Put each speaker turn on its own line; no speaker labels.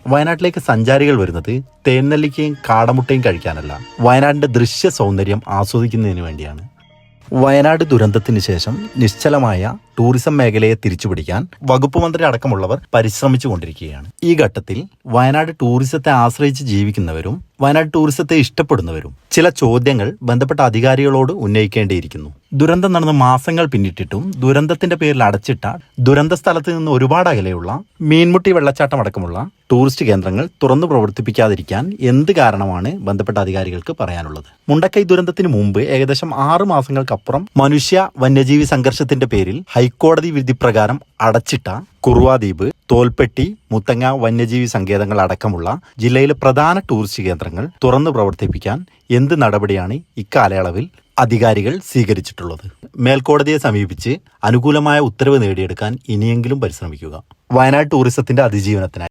വയനാട്ടിലേക്ക് സഞ്ചാരികൾ വരുന്നത് തേൻനെല്ലിക്കയും കാടമുട്ടയും കഴിക്കാനല്ല, വയനാടിന്റെ ദൃശ്യ സൗന്ദര്യം ആസ്വദിക്കുന്നതിന് വേണ്ടിയാണ്. വയനാട് ദുരന്തത്തിന് ശേഷം നിശ്ചലമായ ടൂറിസം മേഖലയെ തിരിച്ചുപിടിക്കാൻ വകുപ്പ് മന്ത്രി അടക്കമുള്ളവർ പരിശ്രമിച്ചു കൊണ്ടിരിക്കുകയാണ്. ഈ ഘട്ടത്തിൽ വയനാട് ടൂറിസത്തെ ആശ്രയിച്ച് ജീവിക്കുന്നവരും വയനാട് ടൂറിസത്തെ ഇഷ്ടപ്പെടുന്നവരും ചില ചോദ്യങ്ങൾ ബന്ധപ്പെട്ട അധികാരികളോട് ഉന്നയിക്കേണ്ടിയിരിക്കുന്നു. ദുരന്തം നടന്ന് മാസങ്ങൾ പിന്നിട്ടിട്ടും ദുരന്തത്തിന്റെ പേരിൽ അടച്ചിട്ട ദുരന്ത സ്ഥലത്ത് നിന്ന് ഒരുപാട് അകലെയുള്ള മീൻമുട്ടി വെള്ളച്ചാട്ടം അടക്കമുള്ള ടൂറിസ്റ്റ് കേന്ദ്രങ്ങൾ തുറന്നു പ്രവർത്തിപ്പിക്കാതിരിക്കാൻ എന്ത് കാരണമാണ് ബന്ധപ്പെട്ട അധികാരികൾക്ക് പറയാനുള്ളത്? മുണ്ടക്കൈ ദുരന്തത്തിന് മുമ്പ് ഏകദേശം 6 മാസങ്ങൾക്കപ്പുറം മനുഷ്യ വന്യജീവി സംഘർഷത്തിന്റെ പേരിൽ ഹൈക്കോടതി വിധി പ്രകാരം അടച്ചിട്ട കുറുവാദ്വീപ്, തോൽപ്പെട്ടി, മുത്തങ്ങ വന്യജീവി സങ്കേതങ്ങൾ അടക്കമുള്ള ജില്ലയിലെ പ്രധാന ടൂറിസ്റ്റ് കേന്ദ്രങ്ങൾ തുറന്നു പ്രവർത്തിപ്പിക്കാൻ എന്ത് നടപടിയാണ് ഇക്കാലയളവിൽ അധികാരികൾ സ്വീകരിച്ചിട്ടുള്ളത്? മേൽക്കോടതിയെ സമീപിച്ച് അനുകൂലമായ ഉത്തരവ് നേടിയെടുക്കാൻ ഇനിയെങ്കിലും പരിശ്രമിക്കുക. വയനാട് ടൂറിസത്തിന്റെ അതിജീവനത്തിനായി